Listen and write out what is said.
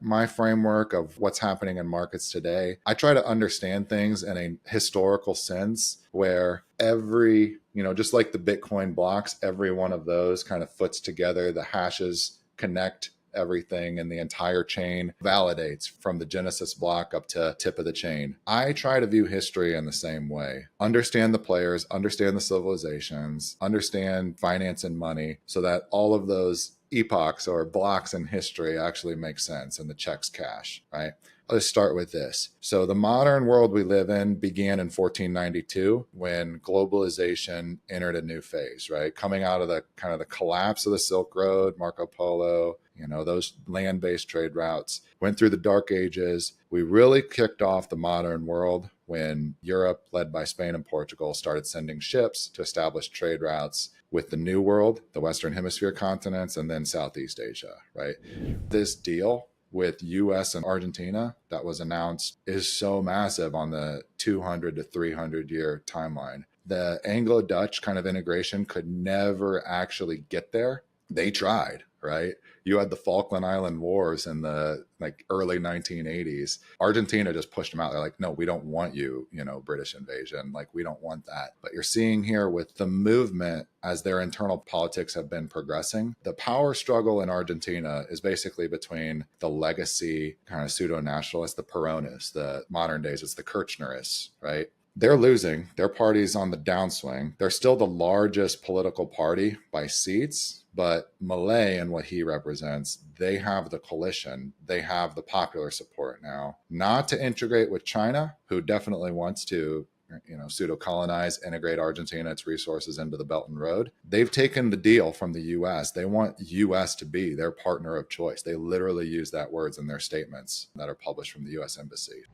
my framework of what's happening in markets today, I try to understand things in a historical sense where every, just like the Bitcoin blocks, every one of those kind of foots together, the hashes connect everything, and the entire chain validates from the genesis block up to tip of the chain. I try to view history in the same way. Understand the players, understand the civilizations, understand finance and money, so that all of those epochs or blocks in history actually make sense and the checks cash, right? Let's start with this. So the modern world we live in began in 1492 when globalization entered a new phase, right? Coming out of the kind of the collapse of the Silk Road, Marco Polo, those land-based trade routes, went through the Dark Ages. We really kicked off the modern world when Europe, led by Spain and Portugal, started sending ships to establish trade routes with the New World, the Western Hemisphere continents, and then Southeast Asia, right? This deal with US and Argentina that was announced is so massive on the 200 to 300 year timeline. The Anglo-Dutch kind of integration could never actually get there. They tried, right? You had the Falkland Island Wars in the early 1980s. Argentina just pushed them out. They're like, no, we don't want you, British invasion. We don't want that. But you're seeing here with the movement, as their internal politics have been progressing, the power struggle in Argentina is basically between the legacy kind of pseudo-nationalists, the Peronists, the modern days, it's the Kirchnerists, right? They're losing. Their party's on the downswing. They're still the largest political party by seats, but Milei and what he represents, they have the coalition. They have the popular support now, not to integrate with China, who definitely wants to pseudo-colonize, integrate Argentina, its resources into the Belt and Road. They've taken the deal from the US. They want US to be their partner of choice. They literally use that words in their statements that are published from the US Embassy.